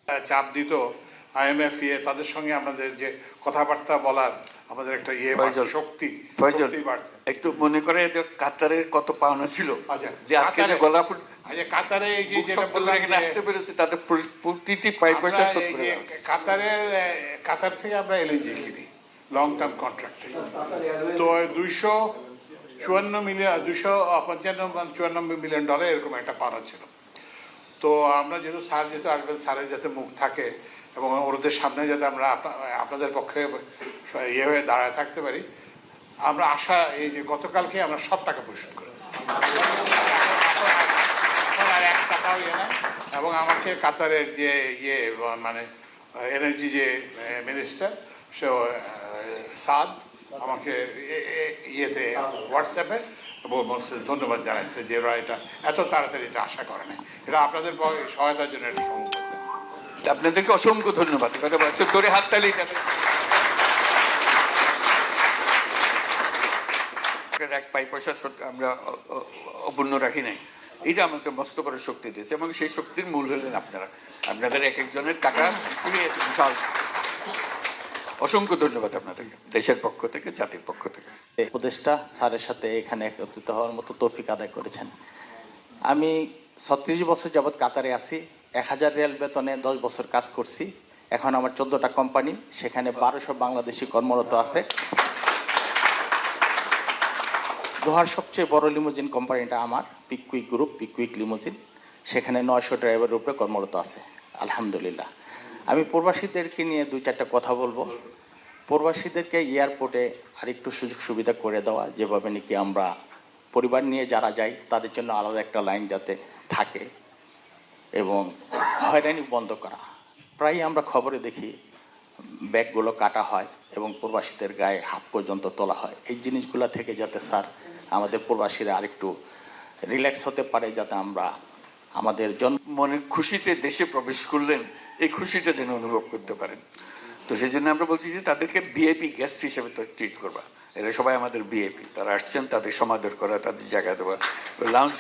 চাপ দিত IMF তাদের সঙ্গে আমাদের যে কথাবার্তা বলার আমাদের একটা শক্তি বাড়ছে। একটু মনে করে কাতারের কত পাওনা ছিল, আচ্ছা যে আজকে যে গলাফুট কাতারে এই যে যেটা বললাম এখানে আসতে পেরেছে তাদের প্রতিটি পাই পয়সা শোধ করে কাতার থেকে আমরা LNG কিনি লং টার্ম কন্ট্রাক্টে। তো 295 মিলিয়ন ডলার এরকম একটা পাওনা ছিল। তো আমরা যেহেতু আসবেন, স্যারের যাতে মুখ থাকে এবং ওদের সামনে যাতে আমরা আপনাদের পক্ষে হয়ে দাঁড়ায় থাকতে পারি, আমরা এই যে গতকালকে আমরা সব টাকা পরিশোধ করে আর 1 টাকাও না। এবং আমাকে কাতারের যে মানে এনার্জি যে মিনিস্টার সে সাদ আমাকে ইয়েতে হোয়াটসঅ্যাপে ধন্যবাদ জানাইছে যে ওরা এটা এত তাড়াতাড়ি এটা আশা করে না। এটা আপনাদের সহায়তার জন্য এটা সম্ভব হয়েছে। আপনাদেরকে অসংখ্য ধন্যবাদ। জোরে হাততালি। এক পাই পয়সা আমরা অপূর্ণ রাখি নাই, এটা আমাকে মস্ত করে শক্তি দিয়েছে এবং সেই শক্তির মূল হলেন আপনারা। আপনাদের এক একজনের টাকা বিশাল। অসংখ্য ধন্যবাদ আপনাদেরকে দেশের পক্ষ থেকে, জাতির পক্ষ থেকে। উপদেষ্টা স্যারের সাথে এখানে একত্রিত হওয়ার মতো তৌফিক আদায় করেছেন। আমি 36 বছর যাবৎ কাতারে আছি। 1000 রিয়াল বেতনে 10 বছর কাজ করছি। এখন আমার 14টা কোম্পানি, সেখানে 1200 বাংলাদেশি কর্মরত আছে। দোহার সবচেয়ে বড় লিমুজিন কোম্পানিটা আমার, পিকুইক গ্রুপ, পিকুইক লিমুজিন। সেখানে 900 ড্রাইভারের উপরে কর্মরত আছে আলহামদুলিল্লাহ। আমি প্রবাসীদেরকে নিয়ে 2-4টা কথা বলবো। প্রবাসীদেরকে এয়ারপোর্টে আরেকটু সুযোগ সুবিধা করে দেওয়া, যেভাবে নাকি আমরা পরিবার নিয়ে যারা যাই তাদের জন্য আলাদা একটা লাইন যাতে থাকে, এবং হয়রানি বন্ধ করা। প্রায় আমরা খবরে দেখি ব্যাগগুলো কাটা হয় এবং প্রবাসীদের গায়ে হাত পর্যন্ত তোলা হয়। এই জিনিসগুলো থেকে যাতে স্যার আমাদের প্রবাসীরা আরেকটু রিল্যাক্স হতে পারে, যাতে আমরা আমাদের মনের খুশিতে দেশে প্রবেশ করলেন, এই খুশিটা যেন অনুভব করতে পারেন। তো সেই জন্য আমরা বলছি যে তাদেরকে ভিআইপি গেস্ট হিসেবে তো ট্রিট করবা। এরা সবাই আমাদের ভিআইপি, তারা আসছেন, তাদের সমাদর করা, তাদের জায়গা দেওয়া, লাউঞ্জ